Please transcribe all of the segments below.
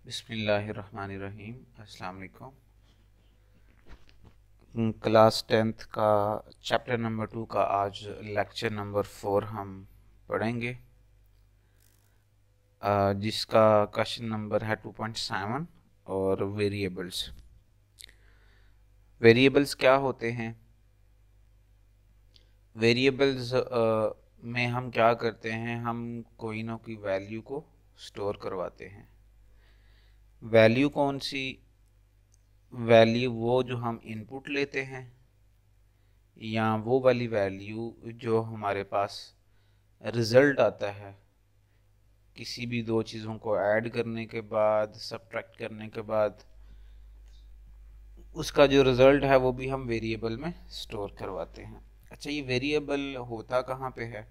बिस्मिल्लाहिर्रहमानिर्रहीम। अस्सलाम वालेकुम। क्लास 10th का चैप्टर नंबर 2 का आज लेक्चर नंबर 4 हम पढ़ेंगे, जिसका क्वेश्चन नंबर है 2.7 और वेरिएबल्स। वेरिएबल्स क्या होते हैं? वेरिएबल्स में हम क्या करते हैं, हम कोई ना कोई वैल्यू को स्टोर करवाते हैं। वैल्यू कौन सी? वैल्यू वो जो हम इनपुट लेते हैं, या वो वाली वैल्यू जो हमारे पास रिज़ल्ट आता है किसी भी दो चीज़ों को ऐड करने के बाद, सब्ट्रैक्ट करने के बाद, उसका जो रिज़ल्ट है वो भी हम वेरिएबल में स्टोर करवाते हैं। अच्छा, ये वेरिएबल होता कहाँ पे है?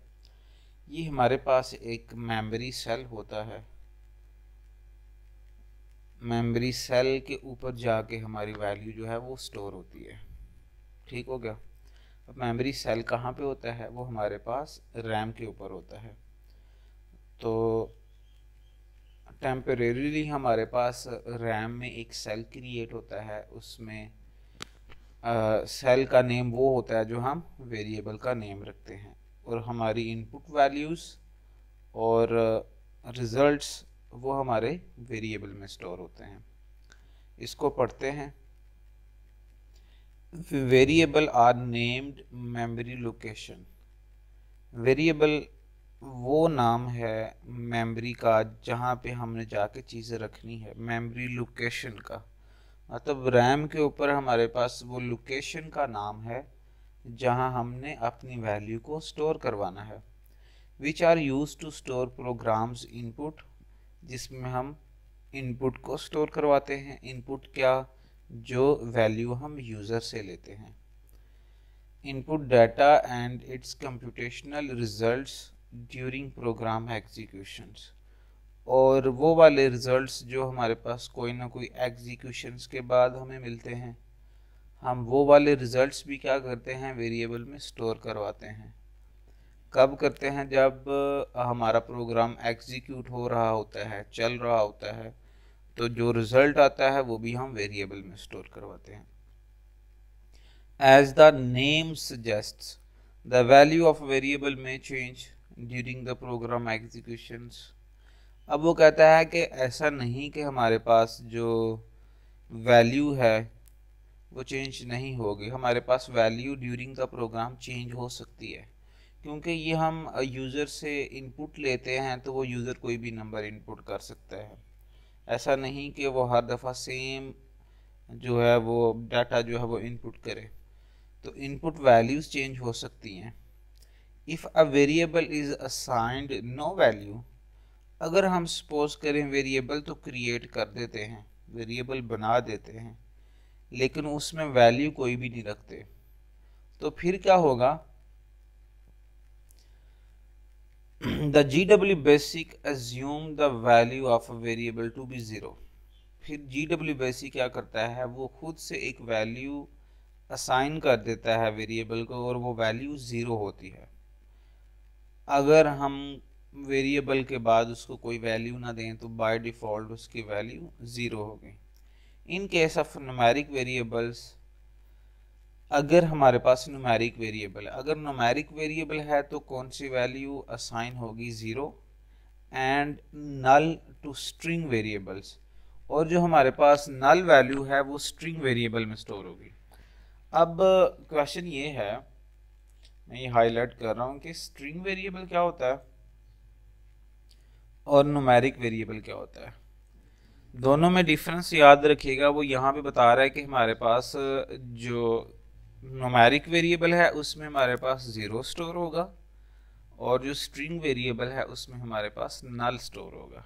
ये हमारे पास एक मेमोरी सेल होता है। मेमोरी सेल के ऊपर जाके हमारी वैल्यू जो है वो स्टोर होती है। ठीक हो गया? अब मेमोरी सेल कहाँ पे होता है? वो हमारे पास रैम के ऊपर होता है। तो टेम्परेरीली हमारे पास रैम में एक सेल क्रिएट होता है। उसमें सेल का नेम वो होता है जो हम वेरिएबल का नेम रखते हैं, और हमारी इनपुट वैल्यूज़ और रिजल्ट्स वो हमारे वेरिएबल में स्टोर होते हैं। इसको पढ़ते हैं। Variable are named memory location. Variable वो नाम है मेमोरी का जहाँ पे हमने जाके चीज़ें रखनी है, मेमोरी लोकेशन का मतलब रैम के ऊपर हमारे पास वो लोकेशन का नाम है जहाँ हमने अपनी वैल्यू को स्टोर करवाना है। Which are use to store programs input, जिसमें हम इनपुट को स्टोर करवाते हैं। इनपुट क्या? जो वैल्यू हम यूज़र से लेते हैं। Input data and its computational results during program executions, और वो वाले रिजल्ट्स जो हमारे पास कोई ना कोई एग्जीक्यूशंस के बाद हमें मिलते हैं, हम वो वाले रिजल्ट्स भी क्या करते हैं, वेरिएबल में स्टोर करवाते हैं। कब करते हैं? जब हमारा प्रोग्राम एग्जीक्यूट हो रहा होता है, चल रहा होता है, तो जो रिजल्ट आता है वो भी हम वेरिएबल में स्टोर करवाते हैं। As the name suggests, the value of variable may change during the program executions. अब वो कहता है कि ऐसा नहीं कि हमारे पास जो वैल्यू है वो चेंज नहीं होगी। हमारे पास value during the program change हो सकती है, क्योंकि ये हम यूज़र से इनपुट लेते हैं, तो वो यूज़र कोई भी नंबर इनपुट कर सकता है। ऐसा नहीं कि वो हर दफ़ा सेम जो है वो डाटा जो है वो इनपुट करे। तो इनपुट वैल्यूज चेंज हो सकती हैं। If a variable is assigned no value, अगर हम सपोज करें वेरिएबल तो क्रिएट कर देते हैं, वेरिएबल बना देते हैं, लेकिन उसमें वैल्यू कोई भी नहीं रखते, तो फिर क्या होगा? The GW basic assume the value of a variable to be zero. फिर GW बेसिक क्या करता है, वो खुद से एक वैल्यू असाइन कर देता है वेरिएबल को, और वो वैल्यू ज़ीरो होती है। अगर हम वेरिएबल के बाद उसको कोई वैल्यू ना दें तो बाय डिफ़ॉल्ट उसकी वैल्यू ज़ीरो होगी। In case of numeric variables, अगर हमारे पास न्यूमेरिक वेरिएबल है, अगर न्यूमेरिक वेरिएबल है तो कौन सी वैल्यू असाइन होगी? Zero. And null to string variables, और जो हमारे पास नल वैल्यू है वो स्ट्रिंग वेरिएबल में स्टोर होगी। अब क्वेश्चन ये है, मैं ये हाईलाइट कर रहा हूँ कि स्ट्रिंग वेरिएबल क्या होता है और न्यूमेरिक वेरिएबल क्या होता है। दोनों में डिफरेंस याद रखिएगा। वो यहाँ पे बता रहा है कि हमारे पास जो न्यूमेरिक वेरिएबल है उसमें हमारे पास ज़ीरो स्टोर होगा, और जो स्ट्रिंग वेरिएबल है उसमें हमारे पास नल स्टोर होगा।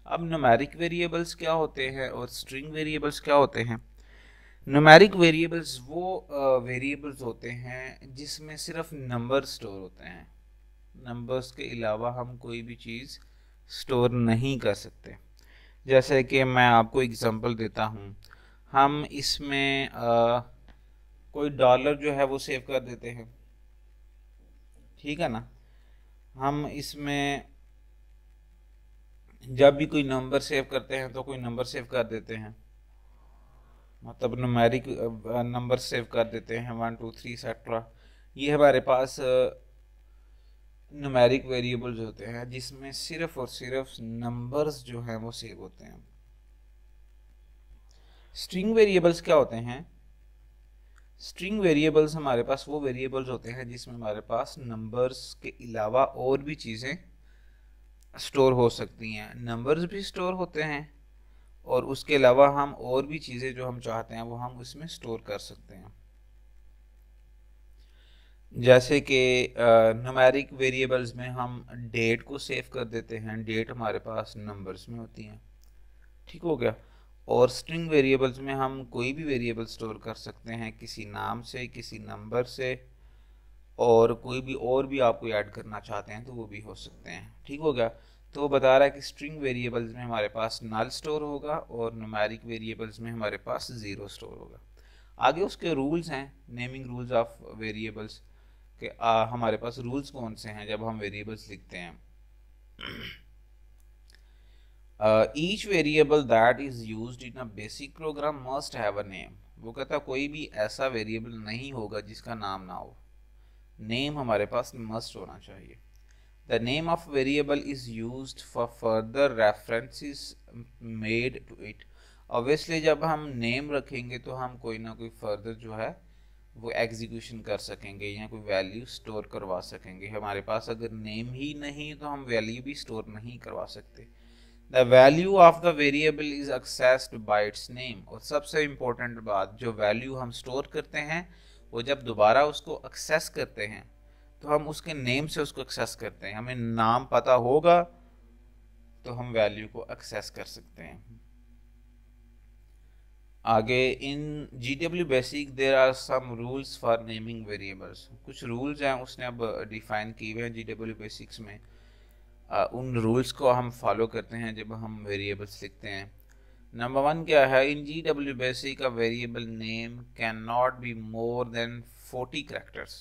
अब न्यूमेरिक वेरिएबल्स क्या होते हैं और स्ट्रिंग वेरिएबल्स क्या होते हैं? न्यूमेरिक वेरिएबल्स वो वेरिएबल्स होते हैं जिसमें सिर्फ नंबर स्टोर होते हैं। नंबर्स के अलावा हम कोई भी चीज़ स्टोर नहीं कर सकते। जैसे कि मैं आपको एग्जांपल देता हूँ, हम इसमें कोई डॉलर जो है वो सेव कर देते हैं, ठीक है ना। हम इसमें जब भी कोई नंबर सेव करते हैं तो कोई नंबर सेव कर देते हैं, मतलब न्यूमेरिक नंबर सेव कर देते हैं 1 2 3 एक्सेट्रा। ये हमारे पास न्यूमेरिक वेरिएबल्स होते हैं जिसमें सिर्फ और सिर्फ नंबर्स जो हैं वो सेव होते हैं। स्ट्रिंग वेरिएबल्स क्या होते हैं? स्ट्रिंग वेरिएबल्स हमारे पास वो वेरिएबल्स होते हैं जिसमें हमारे पास नंबर्स के अलावा और भी चीज़ें स्टोर हो सकती हैं। नंबर्स भी स्टोर होते हैं और उसके अलावा हम और भी चीज़ें जो हम चाहते हैं वो हम उसमें स्टोर कर सकते हैं। जैसे कि न्यूमेरिक वेरिएबल्स में हम डेट को सेव कर देते हैं, डेट हमारे पास नंबर्स में होती हैं, ठीक हो गया। और स्ट्रिंग वेरिएबल्स में हम कोई भी वेरिएबल स्टोर कर सकते हैं किसी नाम से, किसी नंबर से, और कोई भी और भी आप कोई ऐड करना चाहते हैं तो वो भी हो सकते हैं, ठीक हो गया। तो वो बता रहा है कि स्ट्रिंग वेरिएबल्स में हमारे पास नल स्टोर होगा और न्यूमेरिक वेरिएबल्स में हमारे पास ज़ीरो स्टोर होगा। आगे उसके रूल्स हैं, नेमिंग रूल्स ऑफ वेरिएबल्स कि हमारे पास रूल्स कौन से हैं जब हम वेरिएबल्स लिखते हैं। Each variable that is used in a basic programme must have a name. वो कहता है कोई भी ऐसा वेरिएबल नहीं होगा जिसका नाम ना हो, नेम हमारे पास मस्ट होना चाहिए। The name of variable is used for further references made to it. Obviously जब हम नेम रखेंगे तो हम कोई ना कोई फर्दर जो है वो एग्जीक्यूशन कर सकेंगे या कोई वैल्यू स्टोर करवा सकेंगे। हमारे पास अगर नेम ही नहीं तो हम वैल्यू भी स्टोर नहीं करवा सकते। The value of the variable is accessed bye it's name. और सबसे इम्पोर्टेंट बात, जो वैल्यू हम स्टोर करते हैं वो जब दोबारा उसको एक्सेस करते हैं तो हम उसके नेम से उसको एक्सेस करते हैं। हमें नाम पता होगा तो हम वैल्यू को एक्सेस कर सकते हैं। आगे in GW basic there are some rules for naming variables. कुछ रूल्स हैं उसने अब डिफाइन किए हुए हैं GW बेसिक्स में। उन रूल्स को हम फॉलो करते हैं जब हम वेरिएबल्स लिखते हैं। नंबर 1 क्या है? इन GW basic a variable name can not be more than 40 characters.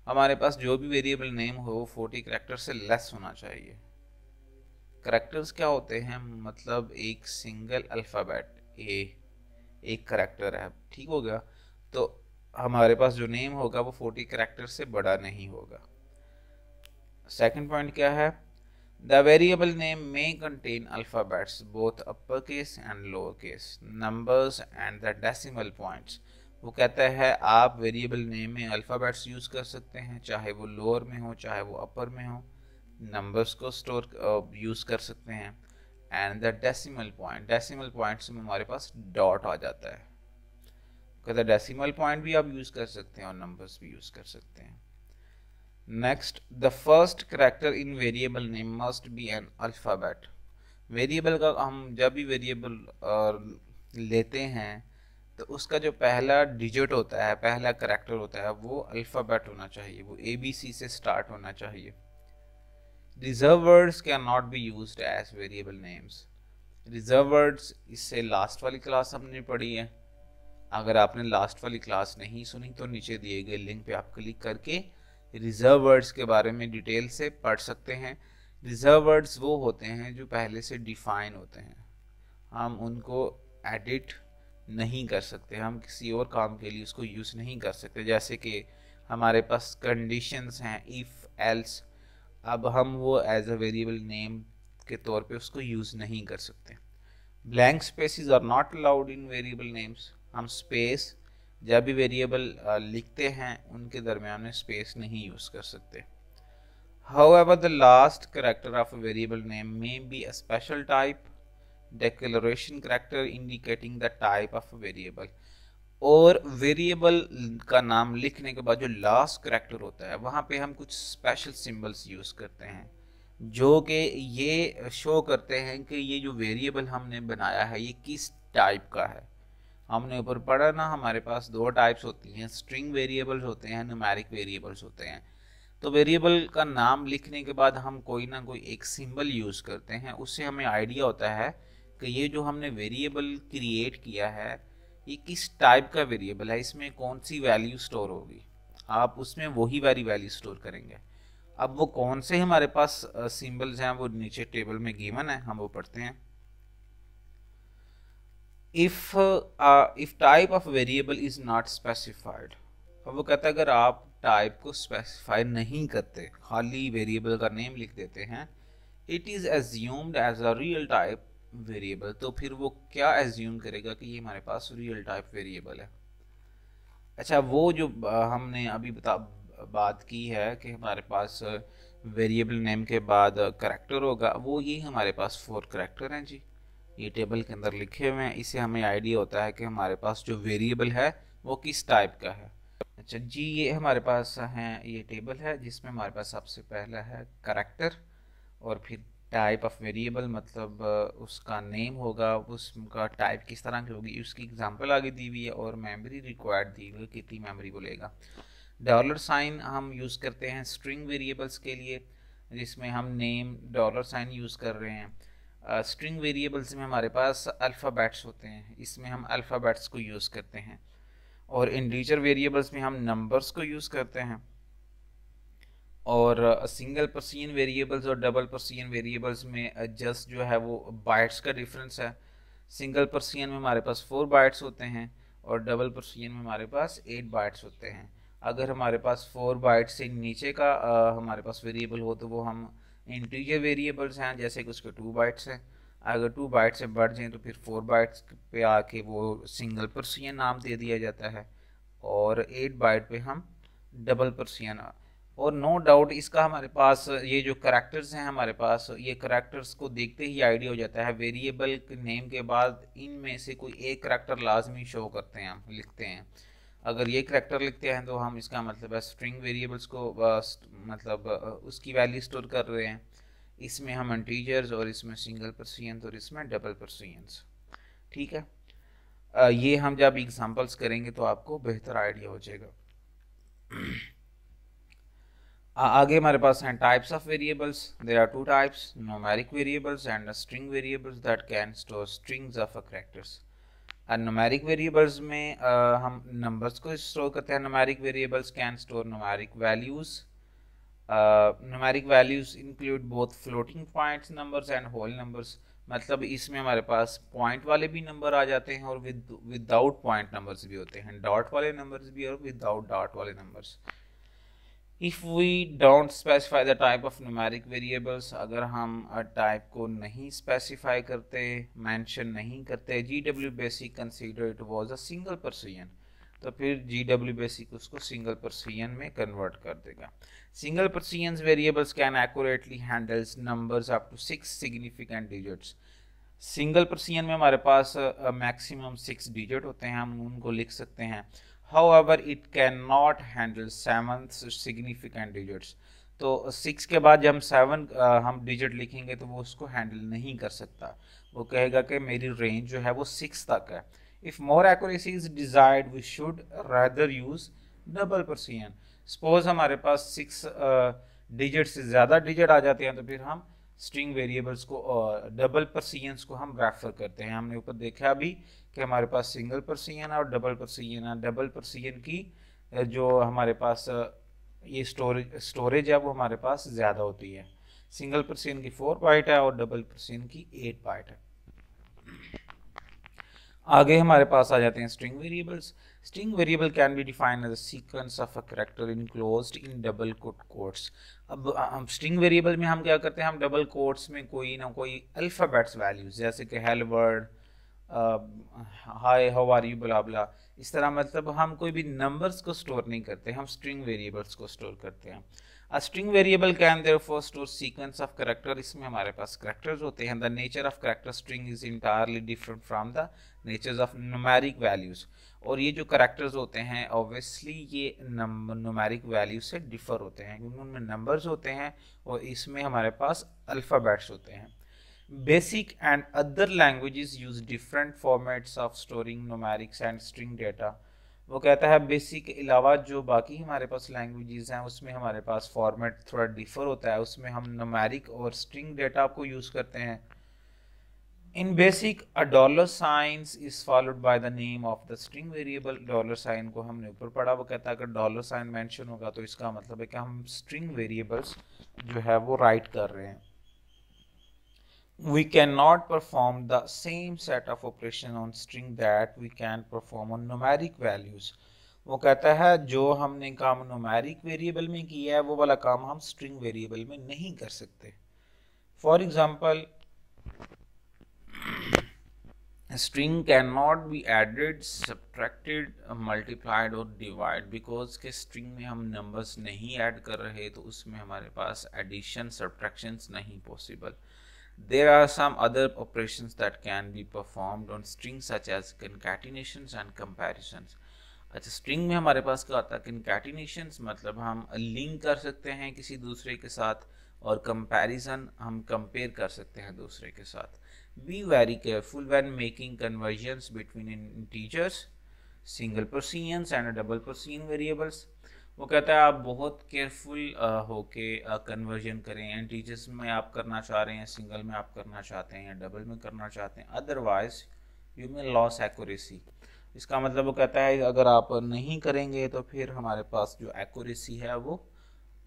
हमारे पास जो भी वेरिएबल नेम हो 40 कैरेक्टर से लेस होना चाहिए। कैरेक्टर्स क्या होते हैं? मतलब एक सिंगल अल्फ़ाबेट, एक करैक्टर है, ठीक हो गया। तो हमारे पास जो नेम होगा वो 40 करैक्टर से बड़ा नहीं होगा। सेकंड पॉइंट क्या है? द वेरिएबल नेम में contain alphabets both upper case and lower case, numbers and the decimal points. वो कहता है आप वेरिएबल नेम में अल्फाबेट्स यूज कर सकते हैं, चाहे वो लोअर में हो चाहे वो अपर में हो। नंबर्स को स्टोर यूज कर सकते हैं and the decimal point, decimal points में हमारे पास डॉट आ जाता है। कहते डेसिमल पॉइंट भी आप यूज कर सकते हैं और नंबर्स भी यूज कर सकते हैं। Next, the first character in variable name must be an alphabet. Variable का हम जब भी वेरिएबल लेते हैं तो उसका जो पहला डिजिट होता है, पहला कैरेक्टर होता है, वो अल्फाबेट होना चाहिए, वो ABC से स्टार्ट होना चाहिए। Reserve words can not be used as variable names. Reserve words इससे लास्ट वाली क्लास हमने पढ़ी है। अगर आपने लास्ट वाली क्लास नहीं सुनी तो नीचे दिए गए लिंक पे आप क्लिक करके रिजर्व वर्ड्स के बारे में डिटेल से पढ़ सकते हैं। रिजर्व वर्ड्स वो होते हैं जो पहले से डिफाइन होते हैं, हम उनको एडिट नहीं कर सकते, हम किसी और काम के लिए उसको यूज़ नहीं कर सकते। जैसे कि हमारे पास कंडीशंस हैं, इफ़ एल्स, अब हम वो एज अ वेरिएबल नेम के तौर पे उसको यूज़ नहीं कर सकते। Blank spaces are not allowed in variable names. हम स्पेस जब भी वेरिएबल लिखते हैं उनके दरमियान में स्पेस नहीं यूज़ कर सकते। However, the last character of a variable name may be a special type declaration character indicating the type of a variable। और वेरिएबल का नाम लिखने के बाद जो लास्ट करैक्टर होता है वहाँ पे हम कुछ स्पेशल सिंबल्स यूज़ करते हैं जो कि ये शो करते हैं कि ये जो वेरिएबल हमने बनाया है ये किस टाइप का है। हमने ऊपर पढ़ा ना, हमारे पास दो टाइप्स होती हैं, स्ट्रिंग वेरिएबल्स होते हैं, न्यूमेरिक वेरिएबल्स होते हैं। तो वेरिएबल का नाम लिखने के बाद हम कोई ना कोई एक सिंबल यूज़ करते हैं, उससे हमें आइडिया होता है कि ये जो हमने वेरिएबल क्रिएट किया है ये किस टाइप का वेरिएबल है, इसमें कौन सी वैल्यू स्टोर होगी। आप उसमें वही वाली वैल्यू स्टोर करेंगे। अब वो कौन से हमारे पास सिंबल्स हैं वो नीचे टेबल में गिवन है, हम वो पढ़ते हैं। If type of variable is not specified, अब वो कहता है अगर आप टाइप को स्पेसिफाई नहीं करते, खाली वेरिएबल का नेम लिख देते हैं, it is assumed as a real type variable, तो फिर वो क्या एज्यूम करेगा कि ये हमारे पास रियल टाइप वेरिएबल है। अच्छा, वो जो हमने अभी बात की है कि हमारे पास वेरिएबल नेम के बाद करैक्टर होगा, वो ये हमारे पास 4 करैक्टर हैं जी, ये टेबल के अंदर लिखे हुए हैं। इससे हमें आइडिया होता है कि हमारे पास जो वेरिएबल है वो किस टाइप का है। अच्छा जी, ये हमारे पास है, ये टेबल है जिसमें हमारे पास सबसे पहला है करैक्टर, और फिर टाइप ऑफ वेरिएबल मतलब उसका नेम होगा, उसका टाइप किस तरह की होगी, उसकी एग्जांपल आगे दी हुई है, और मेमोरी रिक्वायर्ड दी हुई है, कितनी मेमोरी बोलेगा। डॉलर साइन हम यूज़ करते हैं स्ट्रिंग वेरिएबल्स के लिए, जिसमें हम नेम डॉलर साइन यूज़ कर रहे हैं। स्ट्रिंग वेरिएबल्स में हमारे पास अल्फ़ाबेट्स होते हैं, इसमें हम अल्फ़ाबेट्स को यूज़ करते हैं, और इंटीजर वेरिएबल्स में हम नंबर्स को यूज़ करते हैं, और सिंगल पर्सियन वेरिएबल्स और डबल पर्सियन वेरिएबल्स में जस्ट जो है वो बाइट्स का डिफरेंस है। सिंगल पर्सियन में हमारे पास 4 बाइट्स होते हैं, और डबल पर्सियन में हमारे पास 8 बाइट्स होते हैं। अगर हमारे पास 4 बाइट्स से नीचे का हमारे पास वेरिएबल हो तो वो हम इंटीजर वेरिएबल्स हैं, जैसे कि उसके 2 बाइट्स हैं। अगर 2 बाइट्स से बढ़ जाएँ तो फिर 4 बाइट्स पे आके वो सिंगल पर्सियन नाम दे दिया जाता है, और 8 बाइट पे हम डबल पर्सियन। और नो डाउट इसका हमारे पास ये जो करैक्टर्स हैं हमारे पास, ये करैक्टर्स को देखते ही आइडिया हो जाता है, वेरिएबल नेम के बाद इनमें से कोई एक करैक्टर लाजमी शो करते हैं, हम लिखते हैं। अगर ये करैक्टर लिखते हैं तो हम इसका मतलब है स्ट्रिंग वेरिएबल्स को मतलब उसकी वैल्यू स्टोर कर रहे हैं। इसमें हम इंटीजर्स, और इसमें सिंगल पर्सियंस, और इसमें डबल पर्सियंस। ठीक है, ये हम जब एग्जांपल्स करेंगे तो आपको बेहतर आइडिया हो जाएगा। आगे हमारे पास हैं types of variables. There are 2 types, numeric variables and string variables that can store strings of characters. Numeric variables में हम नंबर्स को स्टोर करते हैं। Numeric variables can store numeric values. Numeric values include both floating points numbers and whole numbers, मतलब इसमें हमारे पास point वाले भी नंबर आ जाते हैं और विदाउट पॉइंट नंबर्स भी होते हैं, डॉट वाले नंबर्स भी और विदाउट डॉट वाले numbers. If we don't specify the type of numeric variables, अगर हम टाइप को नहीं स्पेसिफाई करते, मेंशन नहीं करते, GW basic consider it was a single precision, तो फिर GW बेसिक उसको सिंगल पर्सियन में कन्वर्ट कर देगा। Single precisions variables can accurately handles numbers up to 6 significant digits. Single precision में हमारे पास मैक्सिमम 6 डिजिट होते हैं, हम उनको लिख सकते हैं। However, it cannot handle 7 significant digits, तो 6 के बाद जब हम 7 हम डिजिट लिखेंगे तो वो उसको हैंडल नहीं कर सकता, वो कहेगा कि मेरी रेंज जो है वो 6 तक है। If more accuracy is desired, we should rather use double Persian. Suppose हमारे पास 6 डिजिट से ज़्यादा डिजिट आ जाते हैं तो फिर हम स्ट्रिंग वेरिएबल्स को डबल पर्सियंस को हम रेफर करते हैं। हमने ऊपर देखा अभी कि हमारे पास सिंगल पर्सियन और डबल पर्सियन है। डबल पर्सियन की जो हमारे पास ये स्टोरेज है वो हमारे पास ज़्यादा होती है। सिंगल पर्सियन की 4 बाइट है और डबल पर्सियन की 8 बाइट है। आगे हमारे पास आ जाते हैं string variables. String variable can be defined as a sequence of a character enclosed in double quotes. अब हम स्ट्रिंग वेरिएबल में हम क्या करते हैं, हम डबल कोट्स में कोई ना कोई अल्फ़ाबेट्स वैल्यूज, जैसे कि hello word, hi how are you, blah blah, इस तरह, मतलब हम कोई भी नंबर्स को स्टोर नहीं करते, हम स्ट्रिंग वेरिएबल्स को स्टोर करते हैं। A string variable can therefore store sequence of character, इसमें हमारे पास characters होते हैं। The nature of character string is entirely different from the natures of numeric values, और ये जो characters होते हैं obviously ये numeric values से differ होते हैं, क्योंकि उनमें numbers होते हैं और इसमें हमारे पास alphabets होते हैं। Basic and other languages use different formats of storing numerics and string data। वो कहता है बेसिक के अलावा जो बाकी हमारे पास लैंग्वेजेस हैं उसमें हमारे पास फॉर्मेट थोड़ा डिफर होता है, उसमें हम न्यूमेरिक और स्ट्रिंग डेटा को यूज़ करते हैं। In basic, a dollar sign is followed by the name of the string variable. Dollar sign को हमने ऊपर पढ़ा, वो कहता है अगर डॉलर साइन मेंशन होगा तो इसका मतलब है कि हम स्ट्रिंग वेरिएबल्स जो है वो राइट कर रहे हैं. We cannot perform the same set of operation on string that we can perform on numeric values. वो कहता है जो हमने काम न्यूमेरिक वेरिएबल में किया है वो वाला काम हम स्ट्रिंग वेरिएबल में नहीं कर सकते. For example, a string cannot be added, subtracted, multiplied और divide, because के string में हम numbers नहीं add कर रहे तो उसमें हमारे पास addition, subtractions नहीं possible. There are some other operations that can be performed on strings such as concatenations and comparisons. अच्छा, string में हमारे पास क्या होता है? concatenations मतलब हम link कर सकते हैं किसी दूसरे के साथ, और comparison हम compare कर सकते हैं दूसरे के साथ. Be very careful when making conversions between integers, single Perseians and double Perseian variables. वो कहता है आप बहुत केयरफुल होके कन्वर्जन करें. इंटीजर्स में आप करना चाह रहे हैं, सिंगल में आप करना चाहते हैं, या डबल में करना चाहते हैं, otherwise you may loss accuracy. इसका मतलब वो कहता है अगर आप नहीं करेंगे तो फिर हमारे पास जो एक्यूरेसी है वो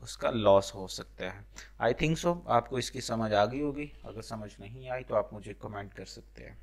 उसका लॉस हो सकता है. आई थिंक सो आपको इसकी समझ आ गई होगी. अगर समझ नहीं आई तो आप मुझे कमेंट कर सकते हैं.